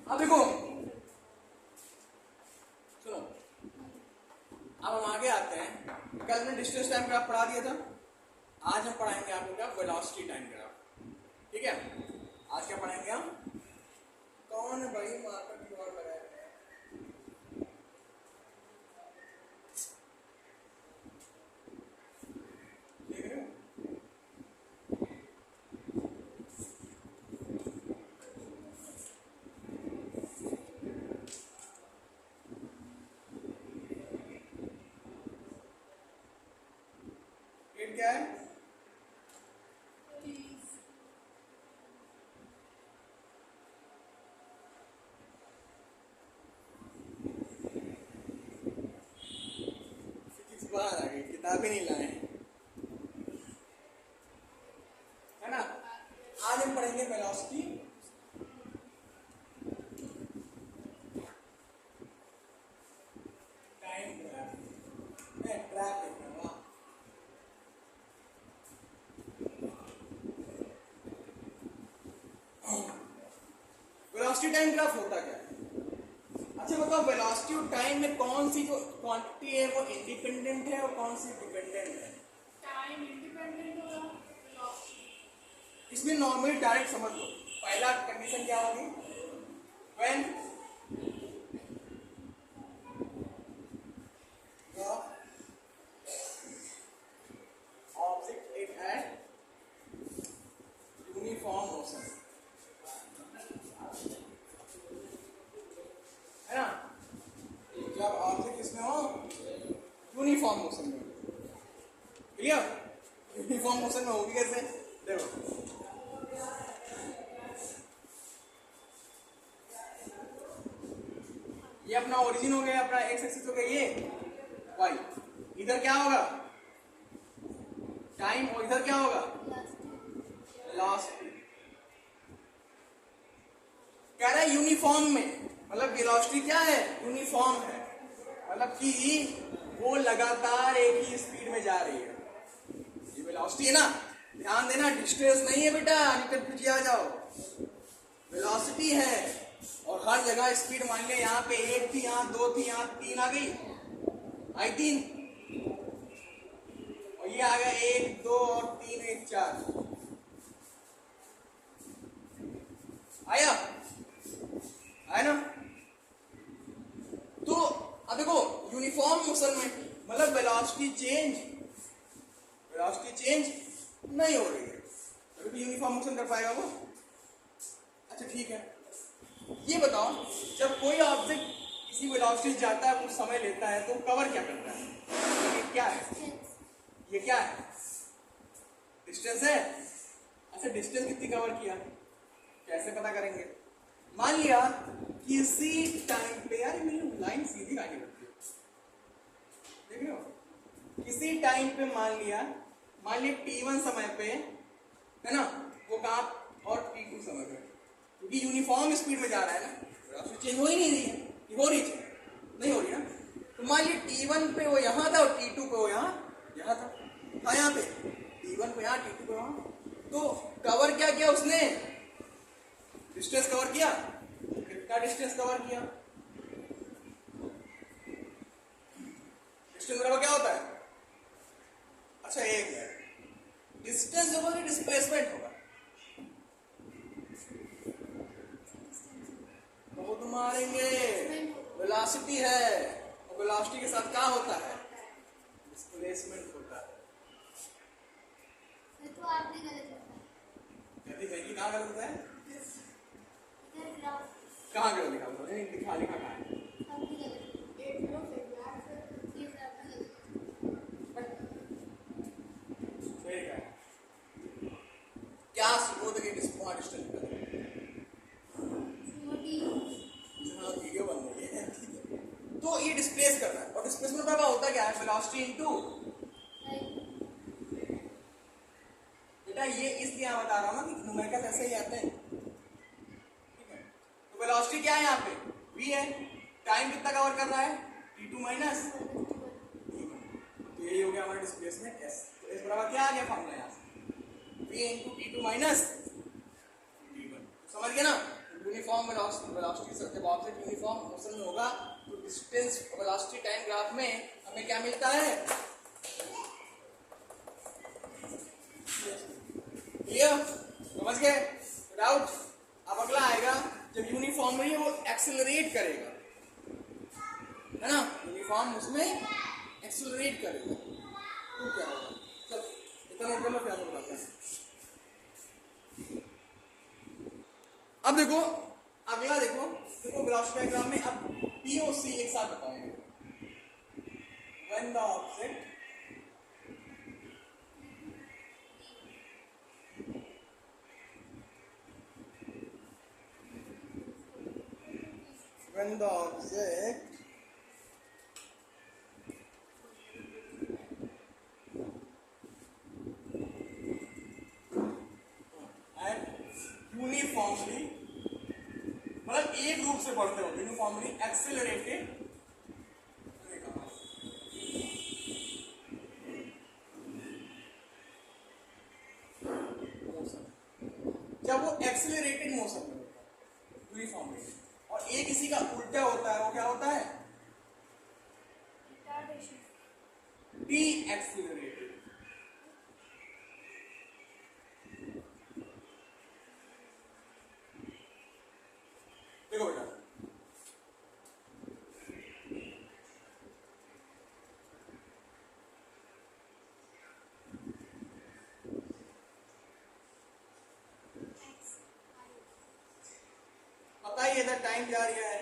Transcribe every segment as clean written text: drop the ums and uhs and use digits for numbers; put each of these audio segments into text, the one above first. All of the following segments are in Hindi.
अब देखो सुनो, अब हम आगे आते हैं। कल ने डिस्टेंस टाइम ग्राफ पढ़ा दिया था, आज हम पढ़ाएंगे आपको क्या, वेलोसिटी टाइम ग्राफ। ठीक है, आज क्या पढ़ाएंगे हम? कौन भाई मार्कर की ओर लगाए हुए हैं? देख रहे हो? ये क्या है? बाहर आ गई, किताबें नहीं लाए है ना। आज हम पढ़ेंगे वेलोसिटी टाइम ग्राफ। मैं ग्राफ देख रहा हूँ। वेलोसिटी टाइम ग्राफ होता क्या है? अच्छा बताओ, वेलोसिटी और टाइम में कौन सी जो क्वांटिटी है वो इंडिपेंडेंट है और कौन सी डिपेंडेंट है? टाइम इंडिपेंडेंट होगा, वेलोसिटी। इसमें नॉर्मली डायरेक्ट समझ लो। पहला कंडीशन क्या होगी? When the object is eight uniform motion, है ना। जब ऑब्जेक्ट इसमें हो यूनिफॉर्म मोशन में, क्लियर? यूनिफॉर्म मोशन में होगी कैसे? देखो, ये अपना ओरिजिन हो गया, अपना एक्स एक्सिस हो गया, ये वाई। इधर क्या होगा? टाइम। और इधर क्या होगा? वेलोसिटी। कह रहा है यूनिफॉर्म में, मतलब वेलोसिटी क्या है? यूनिफॉर्म है, मतलब कि वो लगातार एक ही स्पीड में जा रही है। ये वेलोसिटी है ना, ध्यान देना, डिस्टेंस नहीं है बेटा, निकल पीछे आ जाओ। वेलोसिटी है और हर जगह स्पीड मान लिया, यहाँ पे एक थी, यहाँ दो थी, यहाँ तीन आ गई, आई तीन, और ये आ गया एक दो और तीन, एक चार आया, आया ना। तो अब देखो, यूनिफॉर्म मोशन में मतलब वेलोसिटी चेंज नहीं हो रही है, तभी यूनिफॉर्म मोशन कर पाएगा वो। अच्छा ठीक है, ये बताओ, जब कोई ऑब्जेक्ट किसी वेलोसिटी से जाता है, कुछ समय लेता है, तो कवर क्या करता है? ये क्या है? ये क्या है? डिस्टेंस है। अच्छा, डिस्टेंस कितनी कवर किया, कैसे पता करेंगे? मान लिया किसी टाइम पे, यार मेरी लाइन सीधी आगे बढ़ती है, देख रहे हो? किसी टाइम पे मान लिया t1 समय पे, है ना, वो कहाँ, और t2 समय पे, क्योंकि यूनिफॉर्म स्पीड में जा रहा है ना, वेलोसिटी चेंज हो ही नहीं रही है, हो रही है नहीं हो रही ना। तो मान लिया t1 पे वो यहाँ था और t2 पे वो यहाँ था यहाँ पे, t1 पे यहाँ, t2 पे वहाँ। तो कवर क्या किया उसने? डिस्टेंस कवर किया। कितना डिस्टेंस कवर किया? डिस्टेंस बराबर क्या होता है? अच्छा एक है, डिस्टेंस जो होगा डिस्प्लेसमेंट होगा। बहुत मारेंगे, वेलोसिटी है और वेलोसिटी के साथ क्या होता है? डिस्प्लेसमेंट होता है। तो आपने गलत लिखा। कहती है कि कहाँ गलत होता है? कहाँ गलत लिखा हुआ है? लिखा कहाँ है? क्या स्मूथ की डिस्टेंस वीडियो बन रही है। तो ये डिस्प्लेस करना है, और डिस्प्लेसमेंट का होता क्या है? वेलोसिटी इनटू, बेटा ये इसलिए मैं बता रहा हूँ ना कि न्यूमेरिकल ऐसे ही आते हैं, ठीक है। तो वेलोसिटी क्या है यहाँ पे? v है। टाइम कितना कवर कर रहा है? t2 minus t1। तो यही हो गया हमारा डिस्प्लेसमेंट s। तो s बराबर क्या आ गया फॉर्मूला यहाँ से? v into t2 minus t1। समझ गए ना? यूनिफॉर्म वेलोसिटी से जब ऑब्जेक्ट यूनिफॉर्म मोशन में होगा तो डिस्टेंस वेलोसिटी टाइम ग्राफ में हमें क्या मिलता है? क्लियर? समझ गए? डाउट? अब अगला आएगा जब यूनिफॉर्मली वो एक्सेलरेट करेगा, है ना, यूनिफॉर्म उसमें एक्सेलरेट करेगा तो क्या होगा? चल इतना नोट कर लो, फिर आपको बताते हैं। अब देखो अगला, देखो वेलोसिटी डायग्राम में अब P और C एक साथ बताऊंगे। When the object यूनिफॉर्मली, मतलब एक रूप से पढ़ते हो, यूनिफॉर्मली एक्सेलरेटेड, जब वो एक्सेलरेटेड मोशन में होता है यूनिफॉर्मली, और एक इसी का उल्टा होता है, वो क्या होता है? D accelerated. देखो बेटा, बताइए इधर टाइम जा रहा है,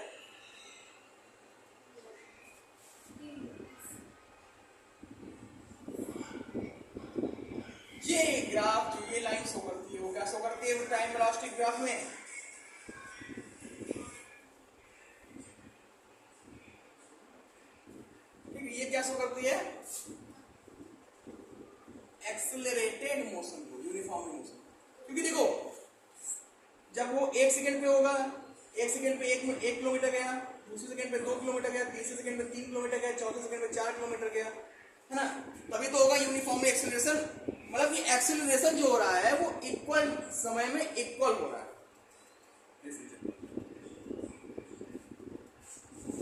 ये ग्राफ जो ये लाइन शो करती है वो क्या शो करती है टाइम वेलोसिटी ग्राफ में? ये क्या शो करती है? एक्सेलरेटेड मोशन को, यूनिफॉर्म मोशन। क्योंकि देखो जब वो एक सेकंड पे होगा, एक सेकंड पे 1 किलोमीटर गया, दूसरे सेकंड पे 2 किलोमीटर गया, तीसरे सेकंड पे 3 किलोमीटर गया, चौथे सेकंड पे 4 किलोमीटर गया, है ना, तभी तो होगा यूनिफॉर्म एक्सेलरेशन। मतलब कि एक्सेलरेशन जो हो रहा है वो इक्वल समय में इक्वल हो रहा है।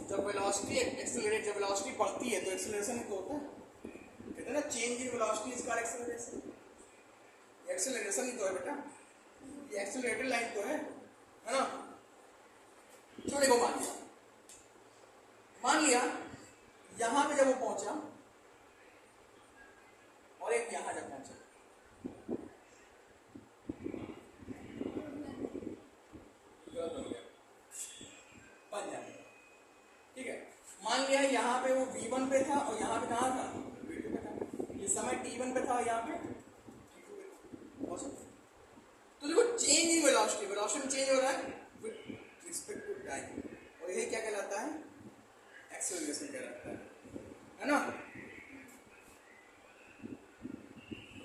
जब वेलोसिटी एक्सेलरेट, जब वेलोसिटी बढ़ती है तो एक्सेलरेशन तो होता है, कहते हैं ना change in velocity is called acceleration. Acceleration ही तो है बेटा, ये एक्सेलरेटेड लाइन तो है ना। तो देखो मान लिया यहां पे जब वो पहुंचा और एक यहां जब पहुंचा, बन जाएगा, ठीक है। मान लिया यहाँ पे वो V1 पे था और यहाँ पे कहाँ था? V2 पे था। इस समय T1 पे था और यहाँ पे T2 पे था। तो देखो change in velocity, velocity change हो रहा है विद रिस्पेक्ट टू टाइम, और ये क्या कहलाता है? एक्सेलरेशन कहलाता है ना।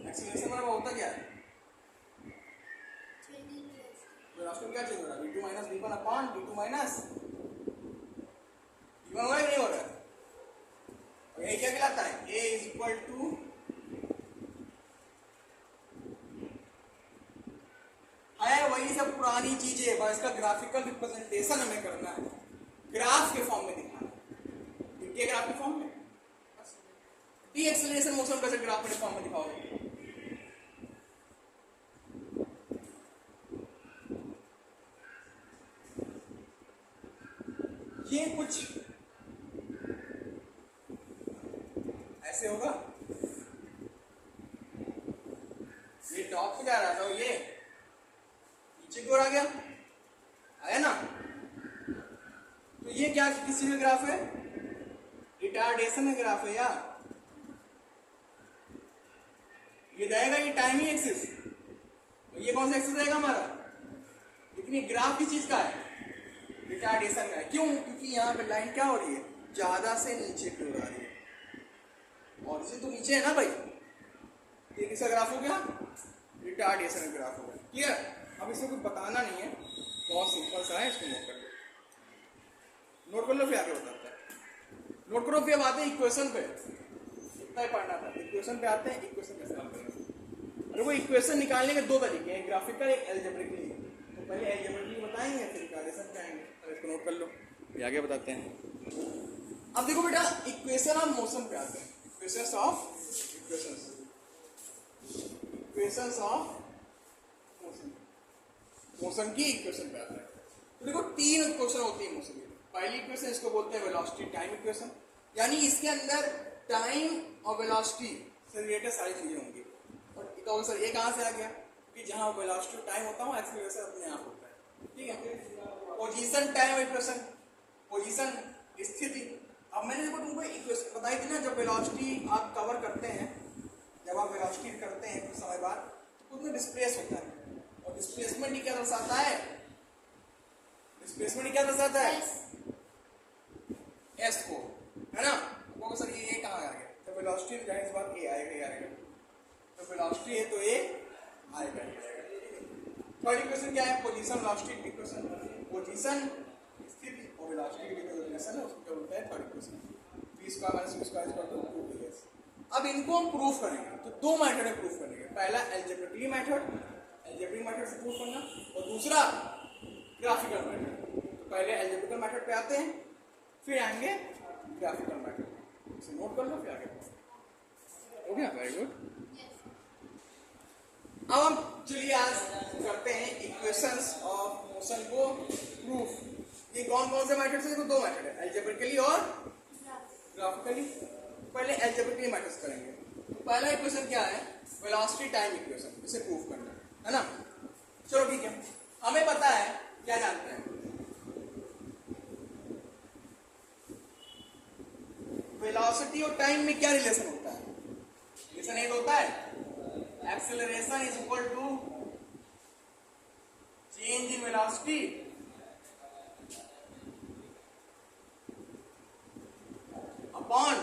एक्सेलरेशन मतलब होता क्या है? वेलोसिटी क्या चेंज हो रहा है? V2 minus V1 upon V2 minus V1 हो रहा है नहीं हो रहा है? और ये क्या कहलाता है? A इज इक्वल टू है वही सब पुरानी चीजें, बस इसका ग्राफिकल रिप्रेजेंटेशन हमें करना है, ग्राफ के फॉर्म में दिखाना है। क्या ग्राफ के फॉर्म में? डी एक्सेलरेशन मोशन कैसे ग्राफ के फॉर्म में दिखाओगे? ये कुछ ऐसे होगा, ये टॉप पे जा रहा था, ये नीचे की ओर आ गया, आया ना। तो ये क्या किसी में ग्राफ है? रिटार्डेशन में ग्राफ है यार। ये जाएगा ये टाइम ही एक्सिस, तो ये कौन सा एक्सिस रहेगा हमारा? लेकिन ये ग्राफ की चीज का है, रिटार्डेशन का है। क्यों? क्योंकि यहाँ पे लाइन क्या हो रही है? ज्यादा से नीचे की ओर आ रही है, और इसे तो नीचे है ना भाई, ये किसका ग्राफ हो गया? रिटार्डेशन ग्राफ हो गया। क्लियर? अब इसमें कुछ बताना नहीं है, बहुत सिंपल सा है, इसको नोट कर लो, नोट कर लो फिर आगे बताते हैं। नोट करो, फिर अब आते हैं इक्वेशन पे, इतना ही पढ़ना था। इक्वेशन पे आते हैं, इक्वेशन कैसे काम करेंगे। अरे वो इक्वेशन निकालने के दो तरीके हैं, ग्राफिकल, एक एल्जेब्रिकली। तो पहले एल्जेब्रिकली बताएंगे, फिर नोट कर लो, ये आगे बताते हैं। अब देखो बेटा, इक्वेशन ऑफ मोशन पे आते हैं। इक्वेशंस ऑफ मोशन, मोशन की इक्वेशन पे आता है। तो देखो 3 इक्वेशन होती है मोशन की। पहली इक्वेशन इसको बोलते हैं वेलोसिटी टाइम इक्वेशन, यानी इसके अंदर टाइम और वेलोसिटी से रिलेटेड सारी चीजें होंगी। और तो सर ये कहाँ से आ गया कि जहाँ वेलोसिटी टाइम होता है एक्सीलरेशन अपने आप होता है, ठीक है। पोजीशन टाइम इक्वेशन, पोजीशन स्थिति। अब मैंने देखो तुमको इक्वेशन बताई थी ना, जब वेलोसिटी आप कवर करते हैं, जब आप वेलोसिटी करते हैं कुछ समय बाद तो उसमें डिस्प्लेस होता है, और डिस्प्लेसमेंट ही क्या दर्शाता है, डिस्प्लेसमेंट क्या दर्शाता है, एस को, है ना। वो सर ये कहाँ आ गया, तो वेलोसिटी जाहिर सी बात ए आएगा, ये आएगा, तो वेलोसिटी है तो ए आएगा। थर्ड इक्वेशन क्या है, पोजीशन वेलोसिटी इक्वेशन, पोजीशन स्थिति और वेलोसिटी के बीच रिलेशन है, उसको क्या बोलते हैं third equation, v square minus v square equal to 2vs। अब इनको हम प्रूफ करेंगे, तो 2 मेथड में प्रूफ करेंगे। पहला एल्जेब्रिक मेथड से प्रूफ करना, और दूसरा ग्राफिकल मेथड। तो पहले एल्जेब्रिकल मेथड पे आते हैं, फिर आएंगे ग्राफिकल मेथड। इसे नोट कर लो, फिर आगे हो गया, वेरी गुड। अब हम चलिए आज करते हैं इक्वेशंस ऑफ मोशन को प्रूफ। ये कौन कौन से मेथड से, 2 मेथड है, एल्जेब्रिकली और ग्राफिकली। पहले एल्जेब्रिकली मेथड्स करेंगे। तो पहला इक्वेशन क्या है, वेलोसिटी टाइम इक्वेशन, इसे प्रूफ करना है ना। चलो ठीक है, हमें पता है, क्या जानते हैं, वेलोसिटी और टाइम में क्या रिलेशन होता है, रिलेशन एक होता है acceleration is equal to change in velocity upon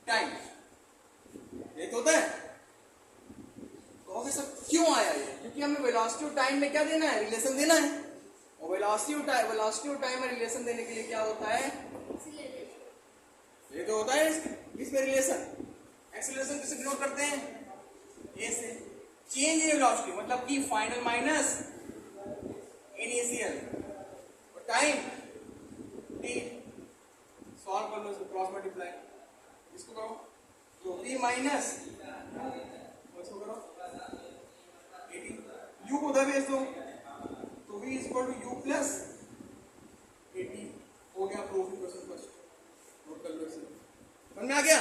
time, ये तो होता है। तो सर क्यों आया ये, क्योंकि हमें वेलोसिटी और टाइम में क्या देना है, रिलेशन देना है। और वेलोसिटी और टाइम में रिलेशन देने के लिए क्या होता है, ये तो होता है इसमें रिलेशन। एक्सेलरेशन किसे डिनोट करते हैं, ए से। चेंज इन वेलोसिटी मतलब कि फाइनल माइनस इनिशियल, और टाइम टी। सॉल्व कर लो, इसको क्रॉस मल्टीप्लाई, इसको करो तो v माइनस इसको करो 18, u को उधर भेज दो तो v equal to u plus 18 हो गया। प्रूफ इक्वेशन फर्स्ट नोट कर लो, इसे समझ में आ गया।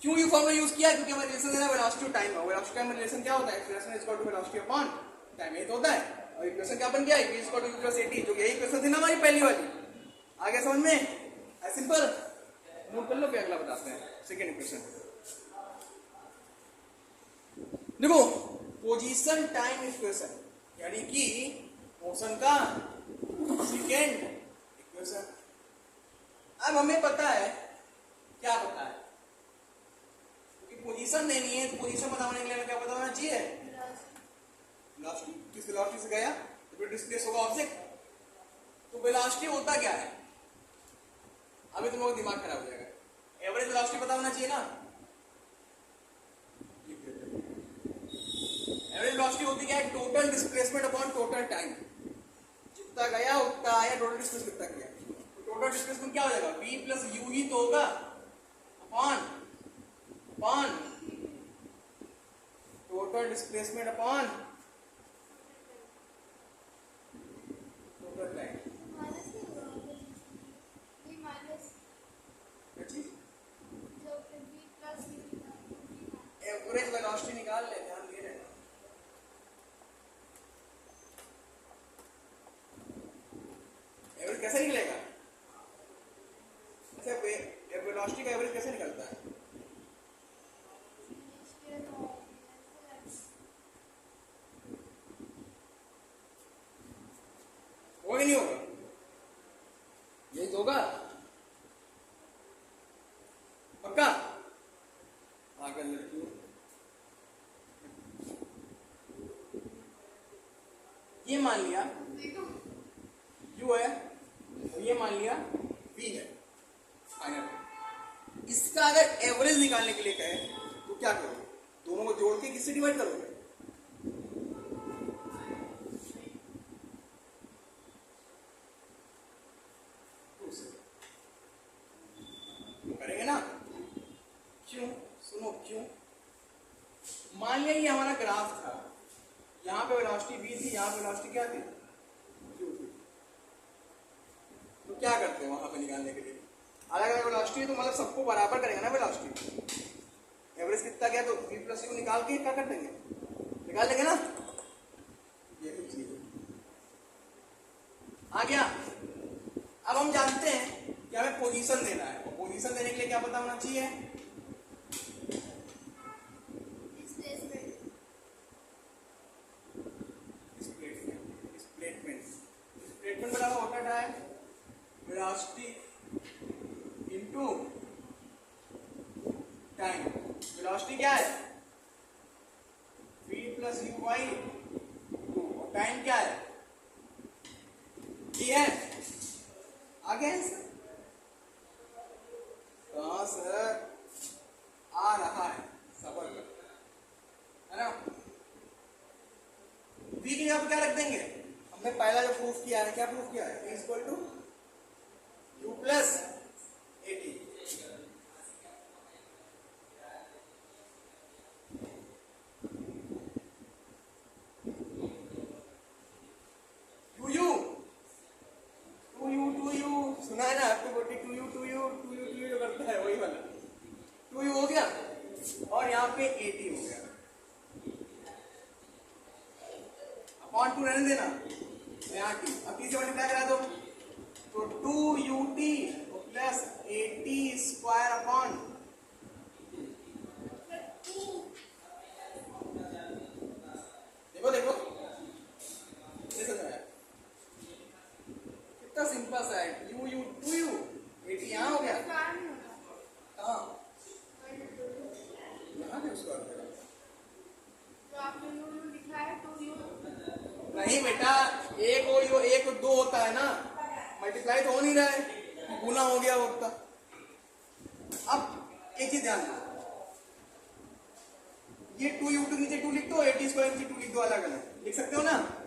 क्यों यू फॉर्मूला यूज किया, क्योंकि हमारा रिलेशन देना वेलोसिटी टाइम है। वेलोसिटी टाइम में रिलेशन क्या होता है, acceleration is equal to velocity upon time, ये तो होता है। और इक्वेशन क्या बन गया, v equal to u plus 18, जो यही इक्वेशन थी ना हमारी पहली वाली। आ गया समझ में, सिंपल। नोट कर लो, फिर अगला बताते हैं, सेकेंड इक्वेशन। देखो पोजीशन टाइम इक्वेशन, यानी कि मोशन का सेकेंड इक्वेशन। अब हमें पता है, क्या पता है, क्योंकि पोजीशन देनी है, तो पोजीशन बताने के लिए हमें क्या पता होना चाहिए, वेलोसिटी। किस वेलोसिटी से गया तो फिर डिस्प्लेस होगा ऑब्जेक्ट। तो वेलोसिटी होता क्या है, अभी तुम लोग दिमाग खराब हो जाएगा। एवरेज वेलोसिटी पता होना चाहिए ना, एवरेज वेलोसिटी होती क्या है, total displacement upon total time. जितना गया उतना आया, टोटल डिस्प्लेसमेंट कितना किया, तो टोटल डिस्प्लेसमेंट क्या हो जाएगा, v प्लस u ही तो होगा upon total displacement upon total time. Average velocity निकाल ले, ध्यान दे रहे हैं। एवरेज कैसे निकलेगा, अच्छा वेलोसिटी का एवरेज कैसे निकलता है, होगा नहीं होगा, यही तो होगा पक्का। आगे लड़कियों, ये मान लिया u है और ये मान लिया v है फाइनल। इसका अगर एवरेज निकालने के लिए कहे तो क्या करोगे, दोनों को जोड़ के किससे डिवाइड करोगे, थी, यहाँ वेलोसिटी क्या थी, u थी। तो क्या करते हैं वहां पे निकालने के लिए, अलग अलग वेलोसिटी है तो मतलब सबको बराबर करेंगे ना वेलोसिटी, एवरेज कितना गया तो v प्लस u निकाल के क्या कर देंगे, निकाल देंगे ना। ये तो चीज है आ गया। अब हम जानते हैं कि हमें पोजीशन देना है, और पोजीशन देने के लिए क्या पता होना चाहिए, डिस्प्लेसमेंट बराबर होता है वेलोसिटी इनटू टाइम। वेलोसिटी क्या है v प्लस u बाई 2, और टाइम क्या है t है। आगे है सर, कहाँ सर आ रहा है सबर है ना। v की जगह क्या रख देंगे, हमने पहला जो प्रूफ किया है, क्या प्रूफ किया है, v equal to u plus at। सुना है ना आपको, बोटी टू यू जो करता है वही वाला, टू यू हो गया और यहाँ पे 80 हो गया, अपॉन 2 रहने देना, यहाँ टी, अब टी से मल्टीप्लाई करा दो तो 2ut प्लस 80 स्क्वायर अपॉन, देखो देखो ये समझ आया कितना सिंपल सा है, यू यू टू यू 80 यहाँ हो गया, हाँ यहाँ पे उसको नहीं बेटा, एक और यो एक और दो होता है ना, मल्टीप्लाई तो हो नहीं रहा है, गुना हो गया वो का। अब एक चीज ध्यान दो, ये 2u टू नीचे 2 लिख दो, 80 स्क्वायर नीचे 2 लिख दो, अलग अलग लिख सकते हो ना।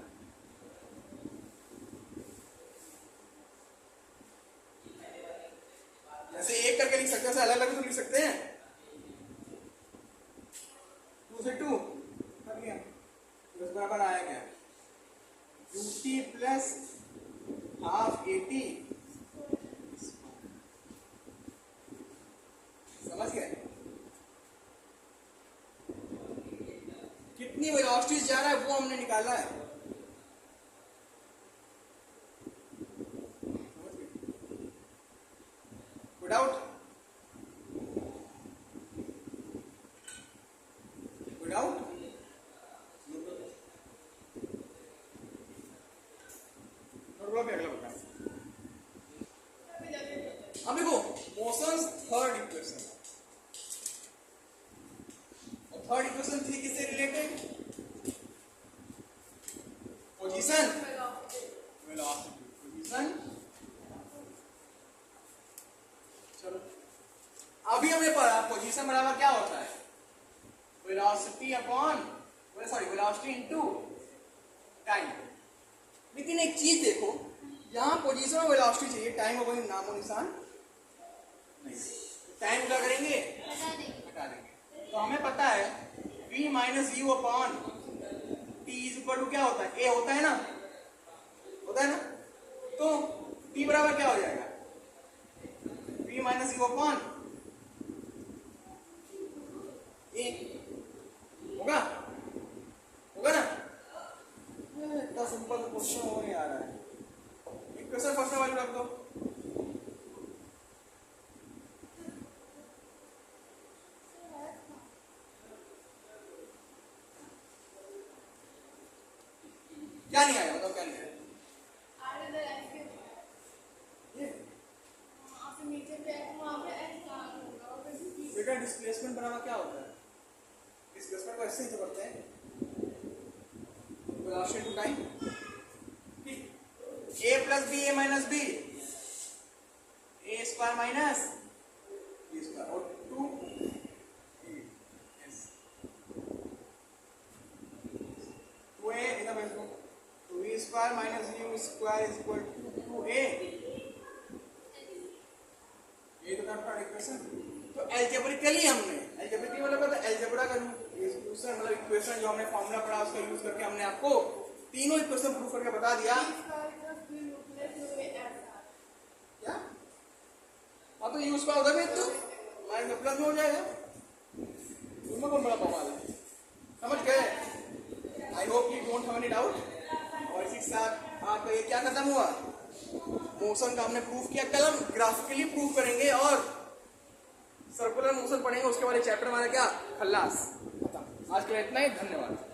जैसे एक करके लिख सकते हैं, अलग अलग तो लिख सकते हैं, 2 से 2 कर लिया, तो बराबर आया क्या, ut प्लस हाफ 80, समझ गए, कितनी वेलोसिटी जा रहा है वो हमने निकाला है। Without अब देखो मोशंस थर्ड इक्वेशन, और थर्ड इक्वेशन थी किससे रिलेटेड, पोजीशन वेलोसिटी, पोजीशन। चलो अभी हमने पढ़ा पोजीशन बराबर क्या होता है, velocity upon velocity into time. लेकिन एक चीज देखो, यहाँ पोजीशन और वेलोसिटी चाहिए, टाइम का कोई नामो निशान नहीं, टाइम क्या करेंगे, हटा देंगे। तो हमें पता है v minus U upon T is equal to क्या होता है, a होता है ना, होता है ना, तो t बराबर क्या हो जाएगा, v minus U upon a होगा, होगा ना। इतना सिंपल क्वेश्चन हो नहीं आ रहा है, इक्वेशन फर्स्ट वाली रख दो, क्या नहीं आया बताओ, क्या नहीं आया, बेटा डिस्प्लेसमेंट बराबर क्या होता है, डिस्प्लेसमेंट को ऐसे ही तो करते हैं, velocity to time, a plus B, a minus B, A square minus B square, और 2 2a इधर बैठ दो, 2v square minus u square is equal to 2a, ये तो थर्ड इक्वेशन। तो एल्जेब्रिकली हमने, एल्जेब्रिकली मतलब एल्जेब्रा का मतलब इक्वेशन जो हमने फॉर्मूला पढ़ा उसका यूज करके हमने आपको तीनों इक्वेशन प्रूफ करके बता दिया। क्या? हाँ तो यूज का उधर भेज दो, माइंड में प्लग में हो जाएगा। तुम्हें कौन बड़ा बवाल है, समझ गए? I hope you don't have any doubt. और इसी के साथ आपका ये क्या खत्म हुआ, मोशन का हमने प्रूफ किया। कल हम ग्राफिकली प्रूफ करेंगे और सर्कुलर मोशन पढ़ेंगे, उसके बाद चैप्टर हमारा क्या, खल्लास। आज के लिए इतना ही, धन्यवाद।